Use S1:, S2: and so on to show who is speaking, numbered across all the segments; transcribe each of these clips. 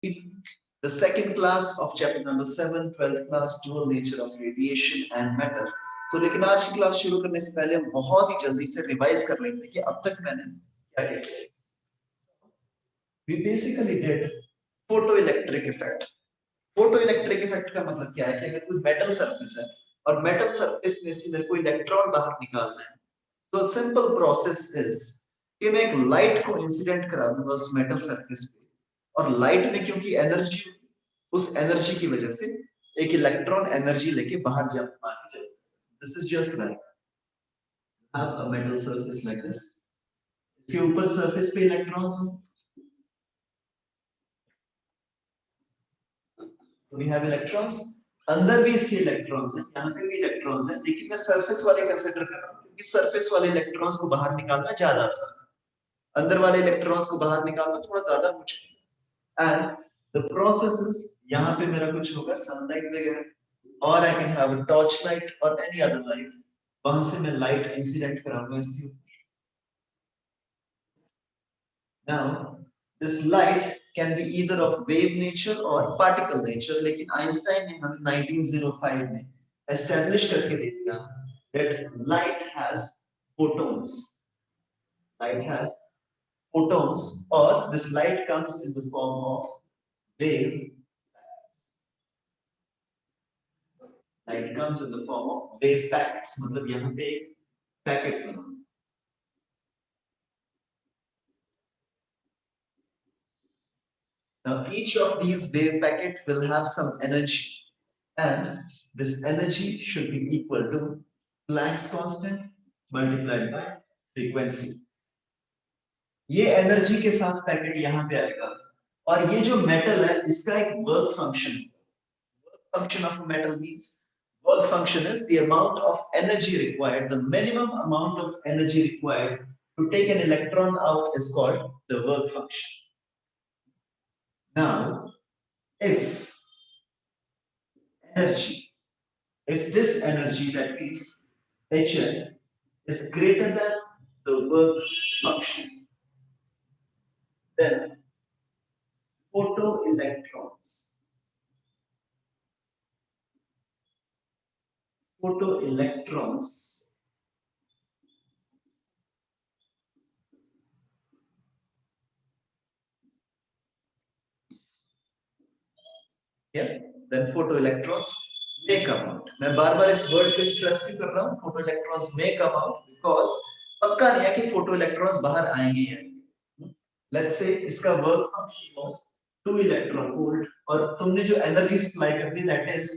S1: The second class of chapter number 7, 12th class, dual nature of radiation and matter. तो लेकिन आज की class शुरू करने से पहले हम बहुत ही जल्दी से रिवाइज कर लेते हैं कि अब तक मैंने क्या क्या किया। We basically did photoelectric effect. Photoelectric effect का मतलब क्या है कि अगर कोई मेटल सरफेस है और मेटल सरफेस में से मेरे को इलेक्ट्रॉन बाहर निकालना है, so simple process is कि मैं एक लाइट को इंसिडेंट करा दूंगा उस मेटल सरफेस पे, और लाइट में क्योंकि एनर्जी, उस एनर्जी की वजह से एक इलेक्ट्रॉन एनर्जी लेके बाहर जा आगे चले। This is just like have a metal surface like this, इसके ऊपर सरफेस पे इलेक्ट्रॉन्स हो, we have electrons, अंदर भी इसके इलेक्ट्रॉन्स हैं, यहाँ पे भी इलेक्ट्रॉन्स हैं, लेकिन मैं सरफेस वाले कंसीडर कर रहा हूँ क्योंकि सरफेस वाले इलेक्ट्रॉन्स को बाहर निकालना ज्यादा आसान है, अंदर वाले इलेक्ट्रॉन्स को बाहर निकालना थोड़ा ज्यादा मुश्किल है। एंड द प्रोसेस इज, यहाँ पे मेरा कुछ होगा सनलाइट वगैरह, और I can have a torch light और एनी अदर लाइट, वहां से मैं लाइट इंसिडेंट कराऊंगा इसके ऊपर। Now, this light can be either of wave nature or particle nature, लेकिन आइंस्टाइन ने हमें 1905 में establish करके दे दिया that light has photons. Light has photons, or this light comes in the form of wave. Light comes in the form of wave packets. मतलब यहाँ पे एक पैकेट बना। Now, each of these wave packets will have some energy, and this energy should be equal to Planck's constant multiplied by frequency. ये energy के साथ packet यहाँ पे आएगा, और ये जो मेटल है इसका एक work function, work function of a metal means, work function is the amount of energy required, the minimum amount of energy required to take an electron out is called the work function. Now, if energy, if this energy, that means HF, is greater than the work function, then photoelectrons, photoelectrons yeah, then photoelectrons may come out. मैं बार-बार इस word पे stress क्यों कर रहा हूँ, photoelectrons may come out, because पक्का नहीं है कि photoelectrons बाहर आएंगे या नहीं। Let's say इसका work function was 2 electron volt, और तुमने जो एनर्जी सप्लाई कर दी दैट इज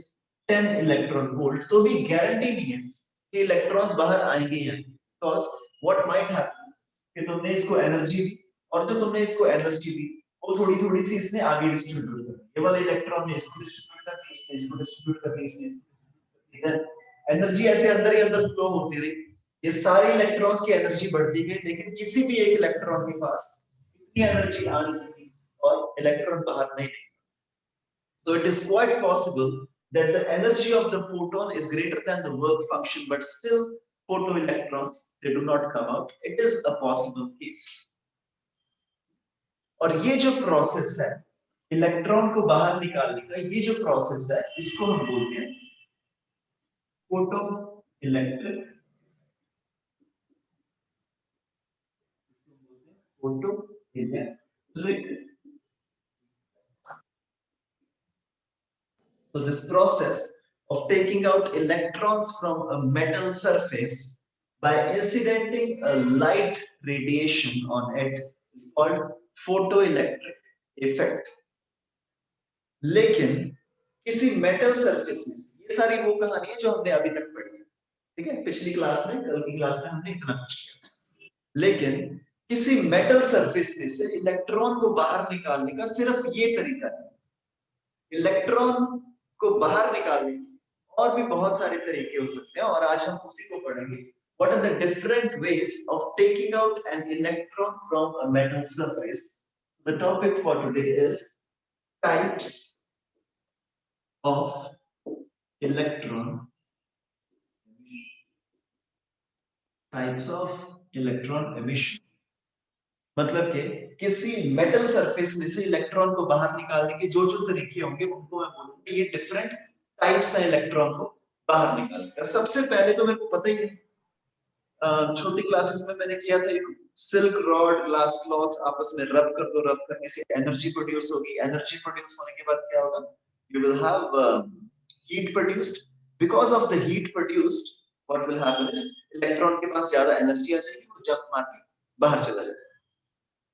S1: 10 इलेक्ट्रॉन वोल्ट, तो भी गारंटी नहीं है कि इलेक्ट्रॉन्स बाहर आएंगे या नहीं, बिकॉज़ व्हाट माइट हैपन कि तुमने इसको एनर्जी दी, और जो तुमने इसको एनर्जी दी वो थोड़ी थोड़ी सी इसने आगे डिस्ट्रीब्यूट कर दी, ये वाले इलेक्ट्रॉन ने इसको डिस्ट्रीब्यूट कर दी, इसने इसको डिस्ट्रीब्यूट कर दी, इसने इसको, देन एनर्जी ऐसे अंदर ही अंदर फ्लो होती रही, ये सारे इलेक्ट्रॉन्स की एनर्जी बढ़ती गई, लेकिन किसी भी एक इलेक्ट्रॉन के पास इतनी एनर्जी आ नहीं सकी और इलेक्ट्रॉन बाहर नहीं निकला। So it is quite possible that the energy of the photon is greater than the work function, but still photoelectrons, they do not come out. It is a possible case. और ये जो process है electron को बाहर निकालने का, ये जो प्रोसेस है इसको हम बोलते हैं photo electric, photo electric. So this process of taking out electrons from a metal surface by incidenting a light radiation on it is called photoelectric effect. लेकिन किसी मेटल सरफेस में, ये सारी वो कहानी है जो हमने अभी तक पढ़ी है, ठीक है, पिछली क्लास में, कल की क्लास में हमने इतना कुछ किया, लेकिन किसी मेटल सरफेस में से इलेक्ट्रॉन को बाहर निकालने का सिर्फ ये तरीका है। इलेक्ट्रॉन को बाहर निकालने और भी बहुत सारे तरीके हो सकते हैं, और आज हम उसी को पढ़ेंगे। What are the different ways of taking out an electron from a metal surface? The topic for today is types of electron, types of electron emission. मतलब कि किसी मेटल सरफेस में से इलेक्ट्रॉन को बाहर निकालने के जो जो तरीके होंगे उनको मैं बोलूंगा ये डिफरेंट टाइप्स है इलेक्ट्रॉन को बाहर निकालने का। सबसे पहले तो मेरे को पता ही है, छोटी क्लासेस में मैंने किया था, सिल्क रॉड ग्लास क्लॉथ आपस में रब कर दो, रब करने से एनर्जी प्रोड्यूस होगी, एनर्जी प्रोड्यूस होने के बाद क्या होगा, you will have heat produced, because of the heat produced what will happen is electron के पास ज्यादा एनर्जी आ जाएगी, वो जंप मार के बाहर चला जाएगा।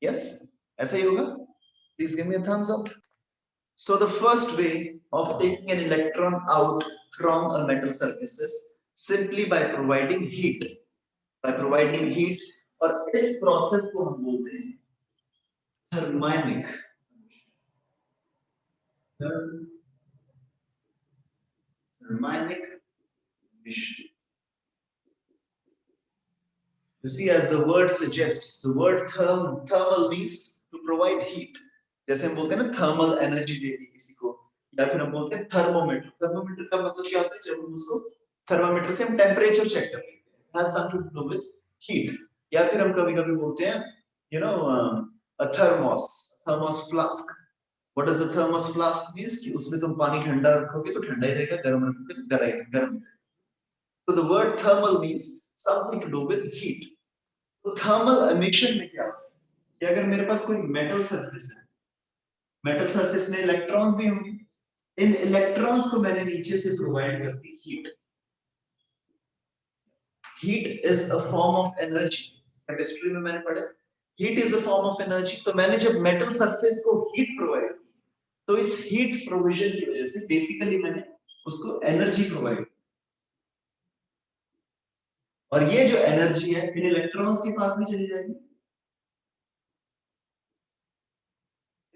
S1: यस, ऐसा ही होगा। Please give me a thumbs up. So the first way of taking an electron out from a metal surface is simply by providing heat. By providing heat, और इस प्रोसेस को हम बोलते हैं thermionic emission. You see, as the word suggests, the word thermal means to provide heat. जैसे हम बोलते हैं ना थर्मल एनर्जी दे दी किसी को, या फिर हम बोलते हैं थर्मोमीटर। थर्मोमीटर का मतलब क्या होता है, जब हम उसको थर्मोमीटर से हम टेम्परेचर चेक करते हैं, has something to do with heat। या फिर हम कभी-कभी बोलते हैं you know a thermos flask। What does a thermos flask means? कि उसमें तुम पानी ठंडा रखोगे तो ठंडा ही रहेगा, गर्म रखोगे तो गर्म। So the word thermal means something to do with heat। तो थर्मल एमिशन में क्या होता है कि अगर मेरे पास कोई मेटल सरफेस है, मेटल सरफेस में इलेक्ट्रॉन्स भी होंगे, इन इलेक्ट्रॉन्स को मैंने नीचे से प्रोवाइड कर दी heat. Heat is a form of energy, chemistry में मैंने पढ़ा heat is a form of energy. तो मैंने जब मेटल सरफेस को हीट प्रोवाइड की, तो इस हीट प्रोविजन की वजह से बेसिकली मैंने उसको एनर्जी प्रोवाइड, और ये जो एनर्जी है इन इलेक्ट्रॉन्स के पास में चली जाएगी।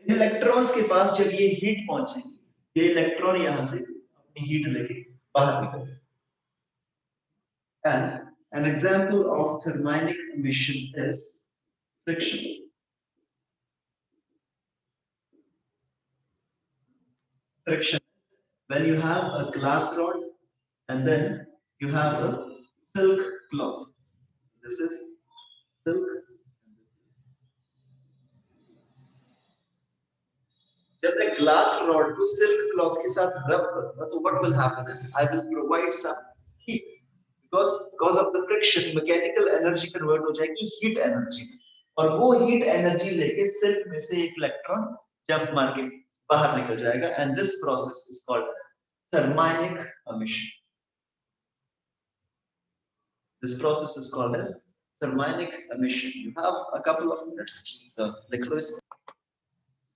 S1: इन इलेक्ट्रॉन्स के पास जब ये हीट पहुंचेगी, ये इलेक्ट्रॉन यहां से अपनी हीट लेके बाहर निकलेगा। And an example of thermionic emission is friction। Friction, when you have a glass rod and then you have a silk cloth, this is silk। जब मैं ग्लास रॉड को सिल्क क्लॉथ के साथ रब करूंगा तो what will happen is I will provide some heat, because of the friction mechanical energy convert हो जाएगी हीट एनर्जी में, और वो हीट एनर्जी लेके सिल्क में से एक इलेक्ट्रॉन जंप मार के बाहर निकल जाएगा, and this process is called as thermionic emission। This process is called as thermionic emission। You have a couple of minutes, so लिख लो इसको।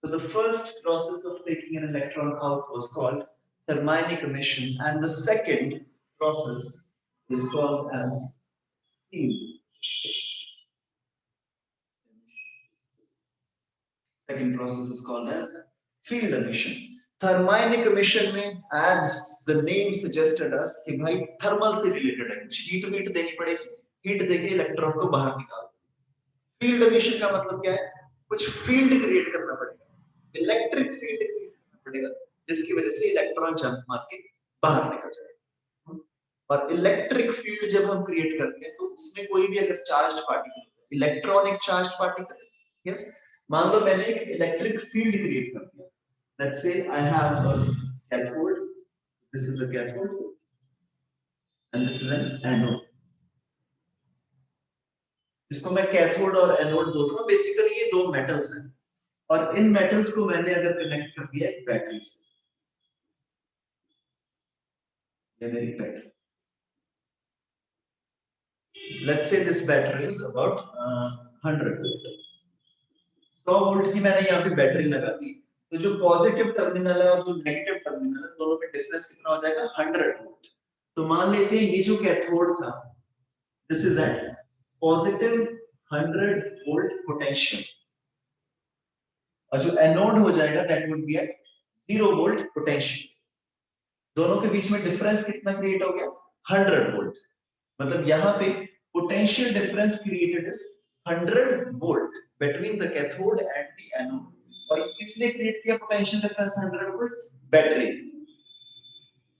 S1: So the first process of taking an electron out was called thermionic emission, and the second process is called as field। Second process is called as field emission। Thermionic emission में, as the name suggested us, कि भाई thermal से related है, कुछ heat wheat देनी पड़ेगी, heat देके electron को बाहर निकाल। फील्ड एमिशन का मतलब क्या है, कुछ फील्ड क्रिएट करना पड़ेगा, इलेक्ट्रिक फील्ड क्रिएट करना पड़ेगा, जिसकी वजह से इलेक्ट्रॉन जंप मार के बाहर निकल जाएगा। और इलेक्ट्रिक फील्ड जब हम क्रिएट करते हैं तो उसमें कोई भी अगर charged particle, electronic charged particle, yes, मान लो मैंने एक इलेक्ट्रिक फील्ड क्रिएट कर दिया। Let's say I have a cathode, this is a cathode and this is an anode. इसको मैं कैथोड और एनोड बोल रहा हूं, बेसिकली ये दो मेटल्स हैं, और इन मेटल्स को मैंने अगर कनेक्ट कर दिया एक बैटरी से, ये मेरी battery, let's say this battery is about 100 volt. 100 volt की मैंने यहाँ पे बैटरी लगा दी, तो जो पॉजिटिव टर्मिनल है और जो नेगेटिव टर्मिनल है दोनों में डिफरेंस कितना हो जाएगा, 100 वोल्ट। तो मान लेते हैं ये जो कैथोड था, this is at positive 100 volt potential, और जो एनोड हो जाएगा that would be at 0 volt potential. दोनों के बीच में डिफरेंस कितना क्रिएट हो गया, 100 वोल्ट। मतलब यहाँ पे potential difference created is 100 volt between the cathode and the anode. और किसने क्रिएट किया potential difference 100 volt, battery.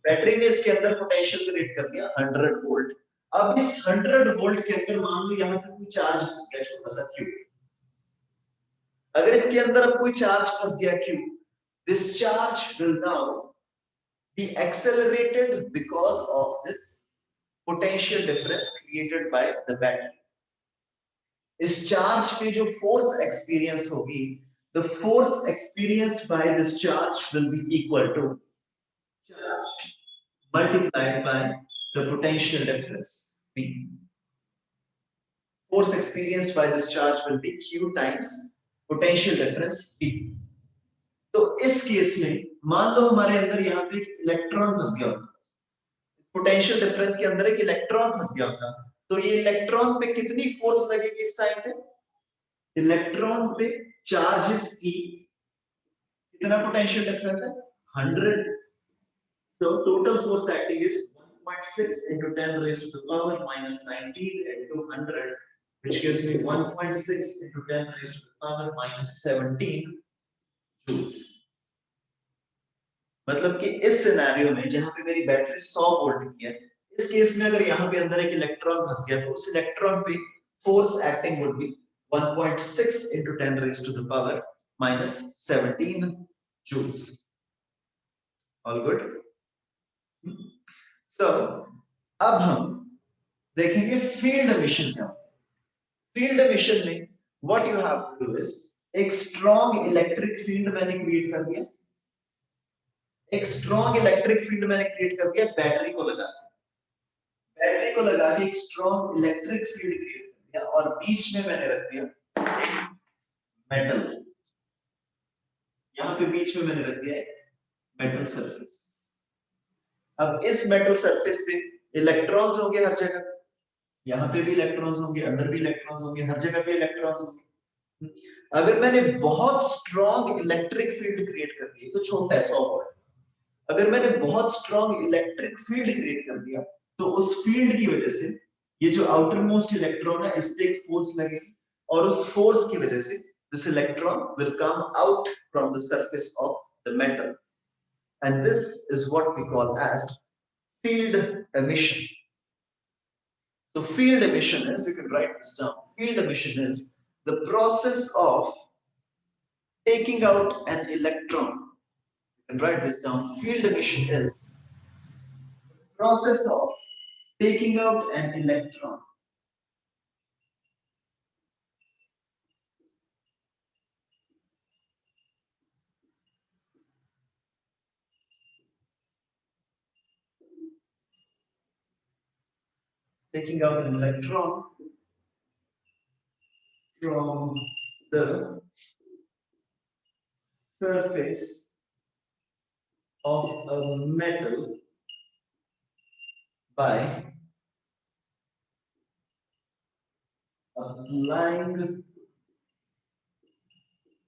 S1: Battery ने इसके अंदर पोटेंशियल क्रिएट कर दिया 100 वोल्ट। अब इस 100 वोल्ट के अंदर मान लो यहाँ पे कोई चार्ज है छोटा सा क्यू, अगर इसके अंदर अब कोई चार्ज फंस गया Q, this charge will now be accelerated because of this potential difference created by the battery. इस चार्ज पे जो फोर्स एक्सपीरियंस होगी, the force experienced by this charge will be equal to charge multiplied by the potential difference V. Force experienced by this charge will be Q times potential difference V. तो इस case में मान लो हमारे अंदर यहाँ पे एक इलेक्ट्रॉन फंस गया होता, पोटेंशियल डिफरेंस के अंदर एक इलेक्ट्रॉन फंस गया होता, तो ये इलेक्ट्रॉन पे कितनी फोर्स लगेगी इस टाइम पे? इलेक्ट्रॉन पे चार्जेस E, कितना पोटेंशियल डिफरेंस है? 100. So total force acting is 1.6 into 10 raised to the power minus 19 into 100, which gives me 1.6 into 10 raised to the power minus 17 joules. मतलब कि इस सिनेरियो में जहां पे मेरी बैटरी 100 वोल्ट की है, इस केस में अगर यहाँ पे अंदर एक इलेक्ट्रॉन फंस गया, तो उस इलेक्ट्रॉन पे force acting would be 1.6 into 10 raised to the power minus 17 joules. All good? So, अब हम देखेंगे फील्ड एमिशन क्या होता है। फील्ड एमिशन में what you have to do is, एक स्ट्रॉन्ग इलेक्ट्रिक फील्ड मैंने क्रिएट कर दिया, एक स्ट्रॉन्ग इलेक्ट्रिक फील्ड मैंने क्रिएट कर दिया बैटरी को लगा के, बैटरी को लगा के एक स्ट्रॉन्ग इलेक्ट्रिक फील्ड क्रिएट कर दिया, और बीच में मैंने रख दिया एक मेटल, यहाँ पे बीच में मैंने रख दिया एक मेटल सरफेस। अब इस मेटल सरफेस पे इलेक्ट्रॉन्स होंगे हर जगह, यहाँ पे भी इलेक्ट्रॉन्स होंगे, अंदर भी इलेक्ट्रॉन्स होंगे, हर जगह पे इलेक्ट्रॉन्स होंगे। अगर मैंने बहुत स्ट्रॉन्ग इलेक्ट्रिक फील्ड क्रिएट कर दी, तो छोटा है 100 वोल्ट, अगर मैंने बहुत स्ट्रॉन्ग इलेक्ट्रिक फील्ड क्रिएट कर दिया, तो उस फील्ड की वजह से ये जो आउटर मोस्ट इलेक्ट्रॉन है इस पे एक फोर्स लगेगी, और उस फोर्स की वजह से this electron will come out from the surface of the metal, and this is what we call as field emission. So field emission is, you can write this down, field emission is the process of taking out an electron. You can write this down, field emission is the process of taking out an electron taking out an electron from the surface of a metal by applying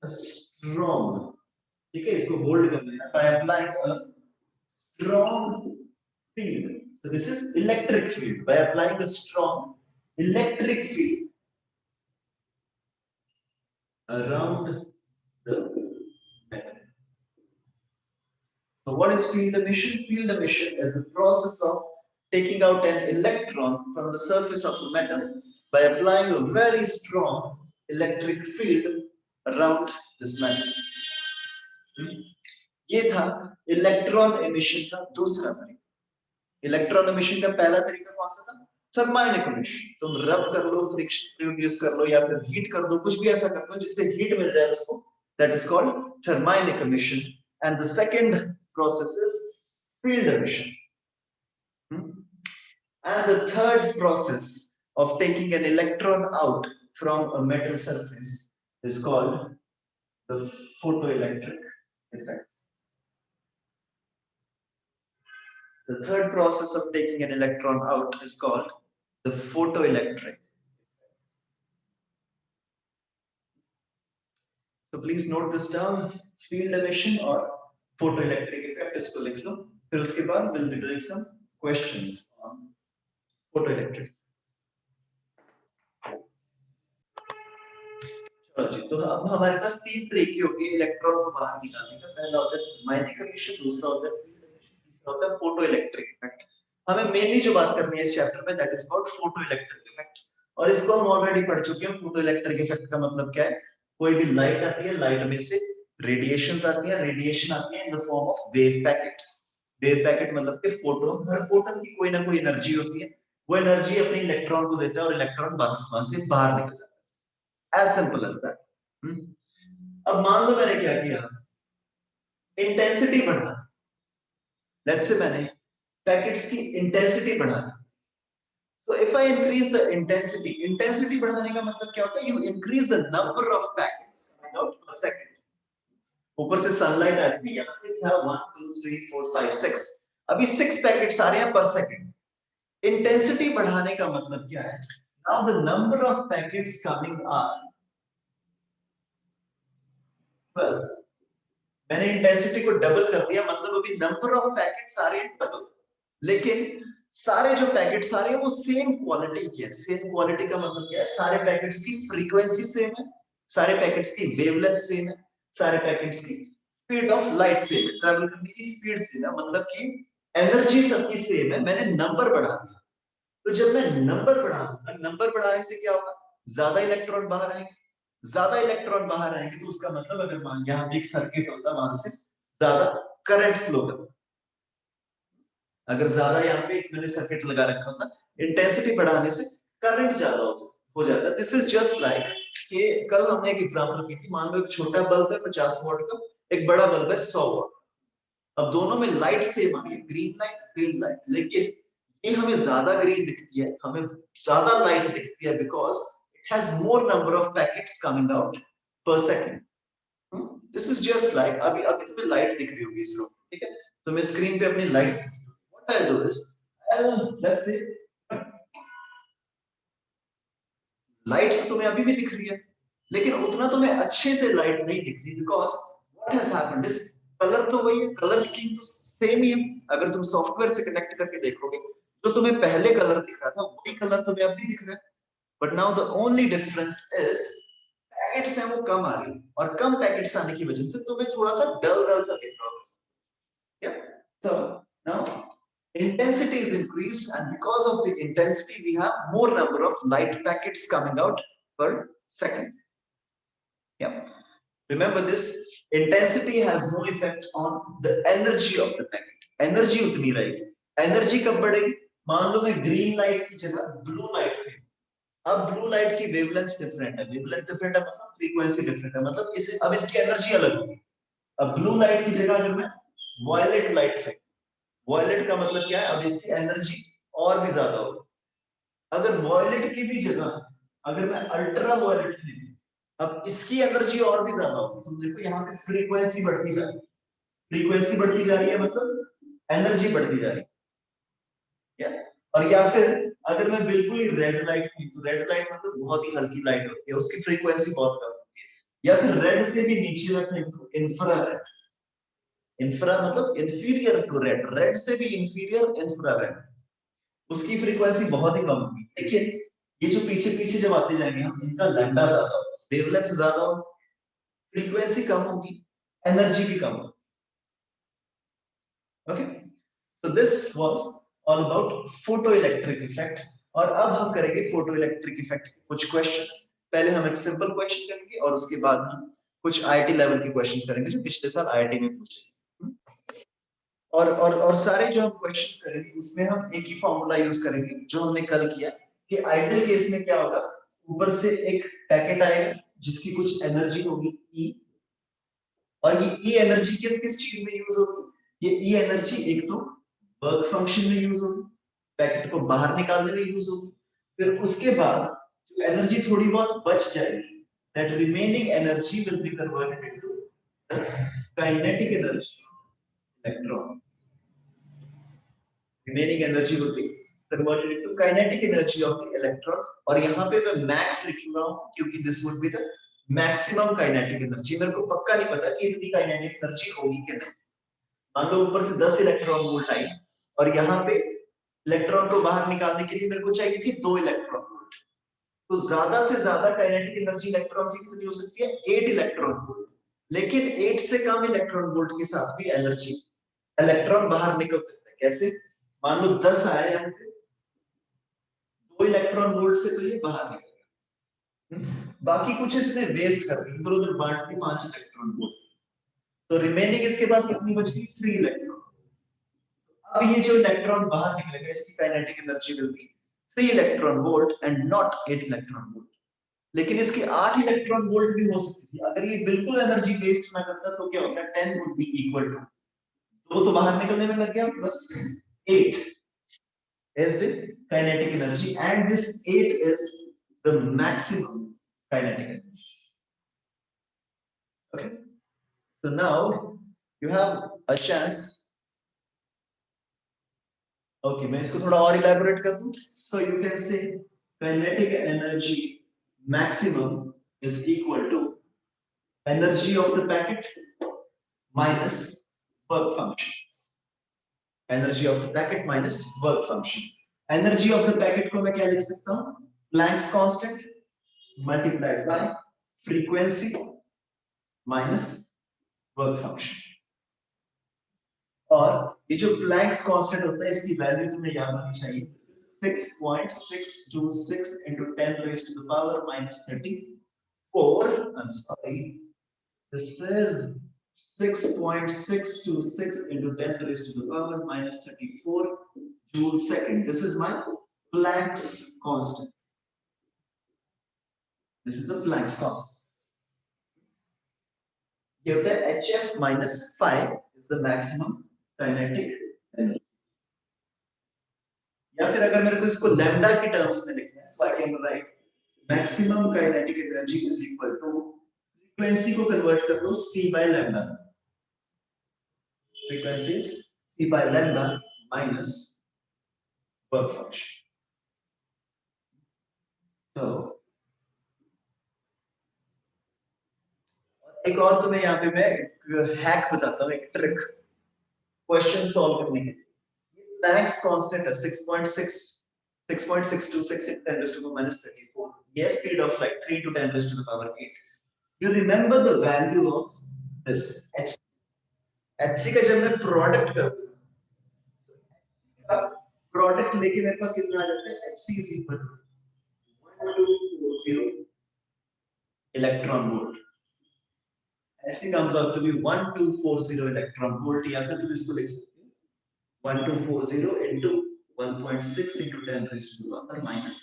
S1: a strong, ठीक है, इसको bold कर लेना, by applying a strong field. So this is electric field, by applying a strong electric field around the metal. So what is field emission? Field emission is the process of taking out an electron from the surface of the metal by applying a very strong electric field around this metal. ये था electron emission का दूसरा तरीका। Electron emission का पहला तरीका कौन सा था? Thermionic emission. तुम रब कर लो, फ्रिक्शन प्रोड्यूस कर लो, या फिर हीट कर दो, कुछ भी ऐसा कर दो जिससे हीट मिल जाए उसको, that is called thermionic emission. And the second process is field emission. And the third process of taking an electron out from a metal surface is called the photoelectric effect. The third process of taking an electron out is called the photoelectric. So please note this down, field emission or photoelectric effect, इसको लिख लो, फिर उसके बाद we'll be doing some questions on photoelectric. तो अब हमारे पास तीन तरीके हो गए इलेक्ट्रॉन को बाहर निकालने का। पहला होता है थर्माइनिक एमिशन, दूसरा होता है फील्ड एमिशन, तीसरा होता है फोटोइलेक्ट्रिक इफेक्ट। हमें मेनली जो बात करनी है इस चैप्टर में that is about photoelectric effect, और इसको हम ऑलरेडी पढ़ चुके हैं। फोटोइलेक्ट्रिक इफेक्ट का मतलब क्या है? कोई भी लाइट आती है, लाइट में से रेडिएशन आती है, रेडिएशन आती है in the form of wave packets. Wave packet मतलब कि फोटोन, हर फोटोन की कोई ना कोई एनर्जी होती है, वो एनर्जी अपने इलेक्ट्रॉन को देता है और इलेक्ट्रॉन बस वहां से बाहर निकल जाता है। As simple as that. अब मान लो मैंने क्या किया, इंटेंसिटी बढ़ा, लेट्स से मैंने पैकेट्स की इंटेंसिटी बढ़ा दी। So if I increase the intensity, intensity बढ़ाने का मतलब क्या होता है? You increase the number of packets coming out per second. ऊपर से सनलाइट आ रही है, यहाँ से क्या 1 2 3 4 5 6, अभी 6 पैकेट्स आ रहे हैं पर सेकंड। इंटेंसिटी बढ़ाने का मतलब क्या है? Now the number of packets coming are 12. मैंने इंटेंसिटी को डबल कर दिया, मतलब अभी नंबर ऑफ पैकेट्स आ रहे हैं डबल, लेकिन सारे जो पैकेट्स आ रहे हैं वो सेम क्वालिटी के हैं। सेम क्वालिटी का मतलब क्या है? सारे पैकेट्स की फ्रीक्वेंसी सेम है, सारे पैकेट्स की वेवलेंथ सेम है, सारे पैकेट्स की स्पीड ऑफ लाइट सेम है, ट्रैवल करने की स्पीड सेम है, मतलब कि एनर्जी सबकी सेम है। मैंने नंबर बढ़ा दिया, तो जब मैं नंबर बढ़ाऊंगा, नंबर बढ़ाने से क्या होगा? ज्यादा इलेक्ट्रॉन बाहर आएंगे, ज्यादा इलेक्ट्रॉन बाहर आएंगे तो उसका मतलब अगर मान यहाँ पे एक सर्किट होता, वहां से ज्यादा करंट फ्लो करता। अगर ज्यादा यहाँ पे एक मैंने सर्किट लगा रखा होता, इंटेंसिटी बढ़ाने से करंट ज्यादा हो जाता। दिस इज जस्ट लाइक कि कल हमने एक एग्जांपल की थी, मान लो एक छोटा बल्ब है 50 वॉट का, एक बड़ा बल्ब है 100 वॉट। अब दोनों में लाइट सेम आ रही है, ग्रीन लाइट, लेकिन ये हमें ज्यादा ग्रीन दिखती है, हमें ज्यादा लाइट दिखती है, because it has more number of packets coming out per second. This is just like अभी अभी तुम्हें लाइट दिख रही होगी इस रूम, ठीक है? तो मैं स्क्रीन पे अपनी light, what I do is let's say light तो तुम्हें अभी भी दिख रही है, लेकिन उतना तुम्हें अच्छे से लाइट नहीं दिख रही, because what has happened is colour तो वही है, कलर स्कीम तो सेम ही है। अगर तुम सॉफ्टवेयर से कनेक्ट करके देखोगे, जो तुम्हें पहले कलर दिख रहा था वही कलर तुम्हें अभी दिख रहा है, but now the only difference is packets है वो कम आ रही है, और कम पैकेट्स आने की वजह से तुम्हें थोड़ा सा डल डल सा दिख रहा होगा। Yeah. So now intensity is increased, and because of the intensity, we have more number of light packets coming out per second. Yeah. Remember this. Intensity has no effect on the energy of the packet. Energy उतनी रहेगी. Energy कब बढ़ेगी? मान लो मैं green light की जगह blue light पे, अब ब्लू लाइट की वेवलेंथ डिफरेंट है, वेवलेंथ डिफरेंट है मतलब फ्रीक्वेंसी डिफरेंट है, मतलब इसे अब इसकी एनर्जी अलग होगी। अब ब्लू लाइट की जगह अगर मैं वॉयलेट लाइट से, वॉयलेट का मतलब क्या है? अब इसकी एनर्जी और भी ज्यादा होगी। अगर वॉयलेट की भी जगह अगर मैं अल्ट्रा वॉयलेट ले लूं, अब इसकी एनर्जी और भी ज्यादा होगी। तुम देखो यहाँ पे फ्रीक्वेंसी बढ़ती जा रही है, फ्रीक्वेंसी बढ़ती जा रही है मतलब एनर्जी बढ़ती जा रही है। और या फिर अगर मैं बिल्कुल ही रेड लाइट की, तो रेड लाइट मतलब बहुत ही हल्की लाइट होती है, उसकी फ्रीक्वेंसी बहुत कम होती है। या फिर रेड से भी नीचे रखें तो इंफ्रारेड, इंफ्रा मतलब इंफीरियर टू रेड, रेड से भी इंफीरियर इंफ्रारेड, उसकी फ्रीक्वेंसी बहुत ही कम होगी। लेकिन ये जो पीछे पीछे जब आते जाएंगे हम, इनका लैम्डा ज्यादा होगा, वेवलेंथ ज्यादा होगी, फ्रीक्वेंसी कम होगी, एनर्जी भी कम होगी। Okay, so this was all about photo electric effect. और अब हम करेंगे फोटो इलेक्ट्रिक इफेक्ट के कुछ क्वेश्चंस। पहले हम एक सिंपल क्वेश्चन करेंगे और उसके बाद हम कुछ आईआईटी लेवल के क्वेश्चंस करेंगे जो पिछले साल आईआईटी में पूछे। और सारे जो हम क्वेश्चंस करेंगे उसमें हम एक ही फॉर्मूला यूज करेंगे जो हमने कल किया, कि आइडियल केस में क्या होगा? ऊपर से एक पैकेट आएगा जिसकी कुछ एनर्जी होगी ई, और ये ई एनर्जी किस किस चीज में यूज होगी? ये ई एनर्जी एक तो वर्क फंक्शन में यूज होगी, पैकेट को बाहर निकालने में यूज होगी, फिर उसके बाद जो एनर्जी थोड़ी बहुत बच जाएगी, that remaining energy will be converted into kinetic energy electron. remaining energy will be converted into kinetic energy of the electron, और यहाँ पे मैं मैक्स लिख रहा हूँ क्योंकि this would be the maximum kinetic energy। मेरे को पक्का नहीं पता कि इतनी kinetic energy होगी कि नहीं। मान लो ऊपर से 10 इलेक्ट्रॉन वोल्ट आई, और यहाँ पे इलेक्ट्रॉन को बाहर निकालने के लिए मेरे को चाहिए थी 2 इलेक्ट्रॉन वोल्ट, तो ज्यादा से ज्यादा काइनेटिक एनर्जी इलेक्ट्रॉन की कितनी हो सकती है? 8 इलेक्ट्रॉन वोल्ट। लेकिन 8 से कम इलेक्ट्रॉन वोल्ट के साथ भी एनर्जी, इलेक्ट्रॉन बाहर निकल सकता है। कैसे? मान लो 10 आया यहाँ पे, 2 इलेक्ट्रॉन वोल्ट से तो ये बाहर निकलेगा, बाकी कुछ इसने वेस्ट कर दी, इधर उधर बांट के 5 इलेक्ट्रॉन वोल्ट, तो रिमेनिंग इसके पास कितनी बच गई? 3 इलेक्ट्रॉन। अब ये जो इलेक्ट्रॉन बाहर निकलेगा इसकी kinetic energy will be 3 electron volt and not 8 electron volt. लेकिन इसकी 8 इलेक्ट्रॉन वोल्ट भी हो सकती थी, अगर ये बिल्कुल एनर्जी वेस्ट ना करता तो क्या होता? 10 वुड बी इक्वल टू, दो तो बाहर निकलने में लग गया, plus 8 is the kinetic energy, and this 8 is the maximum kinetic energy. Okay, so now you have a chance. Okay, मैं इसको थोड़ा और elaborate कर दूं. So you can say kinetic energy maximum is equal to energy of the packet minus work function. Energy of the packet minus work function. Energy of the packet को मैं क्या लिख सकता हूँ? Planck's constant multiplied by frequency minus work function. और ये जो Planck's constant होता है इसकी वैल्यू तुम्हें याद होनी चाहिए, 6.626 into 10 raised to the power minus 34. I'm sorry, this is 6.626 into 10 raised to the power minus 34 joule second. This is my Planck's constant. This is the Planck's constant. ये होता है HF minus 5 is the maximum kinetic energy. या फिर अगर मेरे को इसको lambda की टर्म्स में लिखना है, so I can write maximum kinetic energy is equal to frequency को कन्वर्ट कर दो c by lambda, frequency is c by lambda minus work function. So एक और तुम्हें यहाँ पे मैं हैक बताता हूँ, एक ट्रिक क्वेश्चन सॉल्व करने के लिए। Planck's constant is 6.626 into 10 raised to the minus 34. Yes, speed of light 3 to 10 raised to the power 8. You remember the value of this h. hc का जब मैं प्रोडक्ट करूँ, प्रोडक्ट लेके मेरे पास कितना आ जाता है? hc is equal to 1240 electron volt. hc comes out to be 1240 electron volt, या फिर तुम इसको लिख सकते हो 1240 into 1.6 into 10 raised to the power minus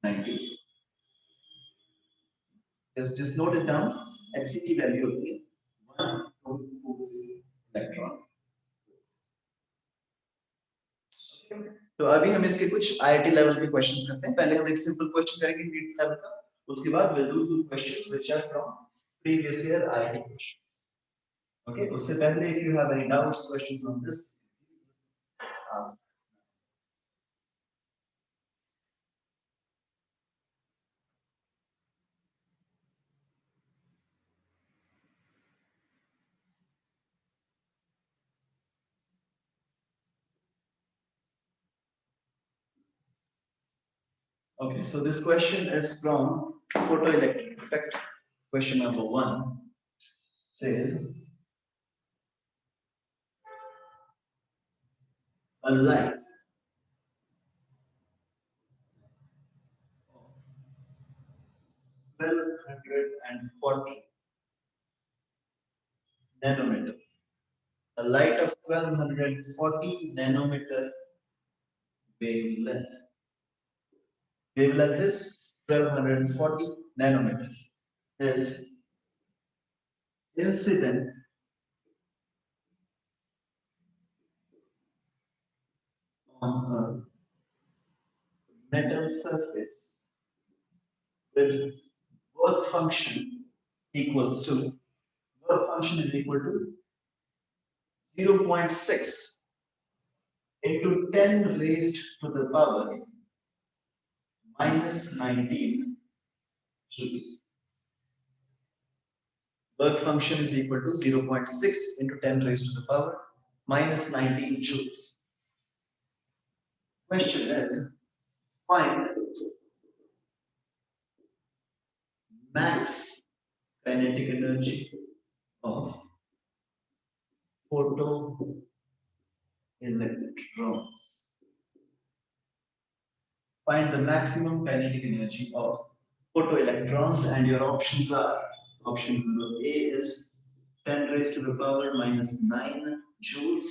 S1: 90. Just note it down. hc की वैल्यू होती है 1240 इलेक्ट्रॉन। तो अभी हम इसके कुछ आईआईटी लेवल के क्वेश्चंस करते हैं। पहले हम एक सिंपल क्वेश्चन करेंगे नीट लेवल का, उसके बाद we'll do two questions which are from previous year IIT questions. Okay, उससे पहले if you have any doubts, questions on this, okay, so this question is from photoelectric effect. Question number 1 says a light 1240 nanometer. A light of 1240 nanometer wavelength. Wavelength is 1240 nanometer. Is incident on a metal surface with work function equals to, work function is equal to 0.6 into 10 raised to the power minus 19 joules. Work function is equal to 0.6 into 10 raised to the power minus 19 joules. Question is, find max kinetic energy of photoelectrons. Find the maximum kinetic energy of photoelectrons, and your options are, option number A is 10 raised to the power minus 9 joules.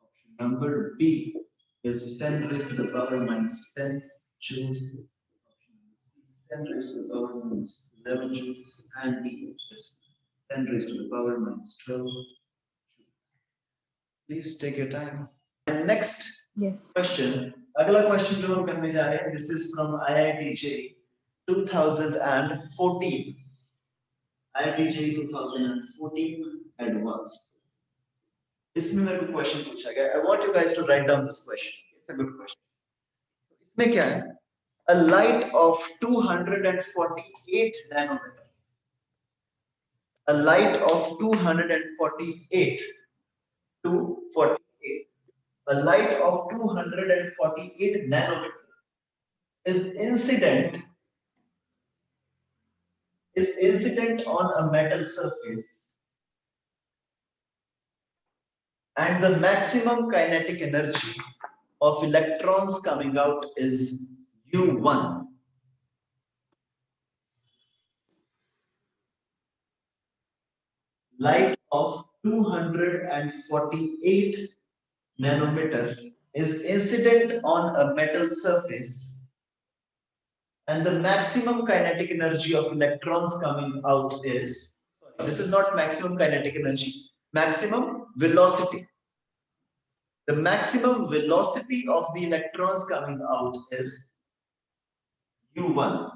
S1: Option number B is 10 raised to the power minus 10 joules. Option number C is 10 raised to the power minus 11 joules. And D is 10 raised to the power minus 12 joules. Please take your time. And next question, अगला question जो हम करने जा रहे हैं, this is from IIT JEE 2014. IIT JEE 2014 advanced. इसमें मेरे को क्वेश्चन पूछा गया. I want you guys to write down this question. It's a good question. इसमें क्या है? A light of 248 nanometer. A light of 248 to 48. A light of 248 nanometer is incident on a metal surface, and the maximum kinetic energy of electrons coming out is U1. Light of 248 nanometer is incident on a metal surface, and the maximum kinetic energy of electrons coming out is, sorry, this is not maximum kinetic energy, maximum velocity. The maximum velocity of the electrons coming out is U1.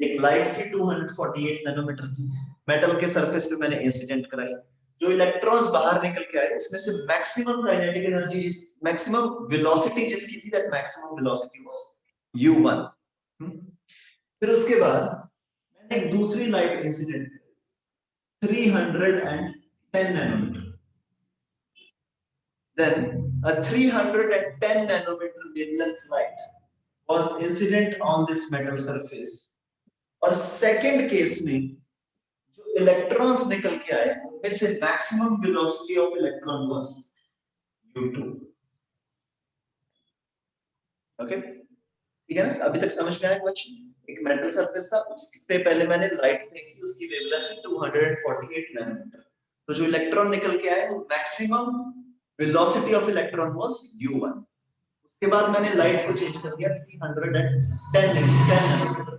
S1: एक light थी 248 nanometre की, metal के surface पे मैंने incident कराई, जो electrons बाहर निकल के आए उसमें से maximum kinetic energy, maximum velocity जिसकी थी, that maximum velocity was u1. फिर उसके बाद मैंने एक दूसरी light incident 310 nanometre. Then a 310 nanometer wavelength light was incident on this metal surface. और सेकंड केस में जो इलेक्ट्रॉन्स निकल के आए उनमें से maximum velocity of electron was u2. Okay, ठीक है ना? अभी तक समझ में आया क्वेश्चन? एक मेटल सरफेस था, उस पे पहले मैंने लाइट फेंकी, उसकी वेवलेंथ थी 248 नैनोमीटर. तो जो इलेक्ट्रॉन निकल के आए वो maximum velocity of electron was u1. उसके बाद मैंने लाइट को चेंज कर दिया 310 नैनोमीटर.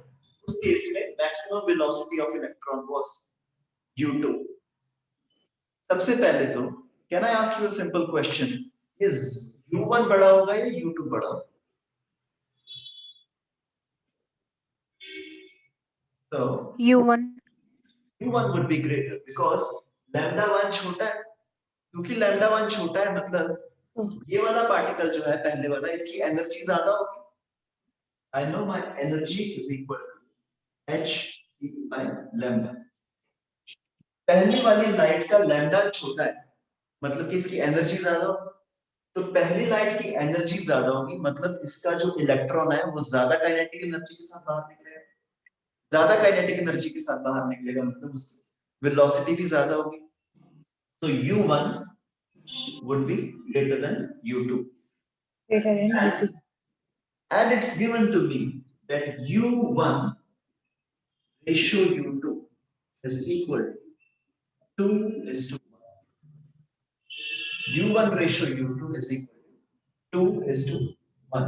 S1: उस केस में maximum velocity of electron was u2. सबसे पहले तो can I ask you a simple question, is u1 बड़ा होगा या u2 बड़ा होगा? So u1 would be greater because lambda 1 छोटा है. क्योंकि lambda 1 छोटा है मतलब ये वाला पार्टिकल जो है पहले वाला, इसकी एनर्जी ज्यादा होगी. I know my energy is equal to h by lambda. पहली वाली लाइट का लैम्डा छोटा है मतलब कि इसकी एनर्जी ज्यादा होगी. तो पहली लाइट की एनर्जी ज्यादा होगी मतलब इसका जो इलेक्ट्रॉन है वो ज्यादा काइनेटिक एनर्जी के साथ बाहर निकलेगा. ज्यादा काइनेटिक एनर्जी के साथ बाहर निकलेगा मतलब उसकी वेलोसिटी भी ज्यादा होगी. So u1 would be greater than u2. And it's given to me that u1 ratio u2 is equal to 2:1. u1 ratio u2 is equal to 2:1.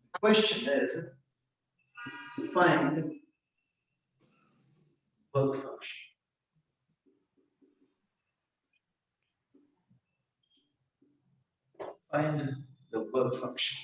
S1: The question is find work function. Find the work function.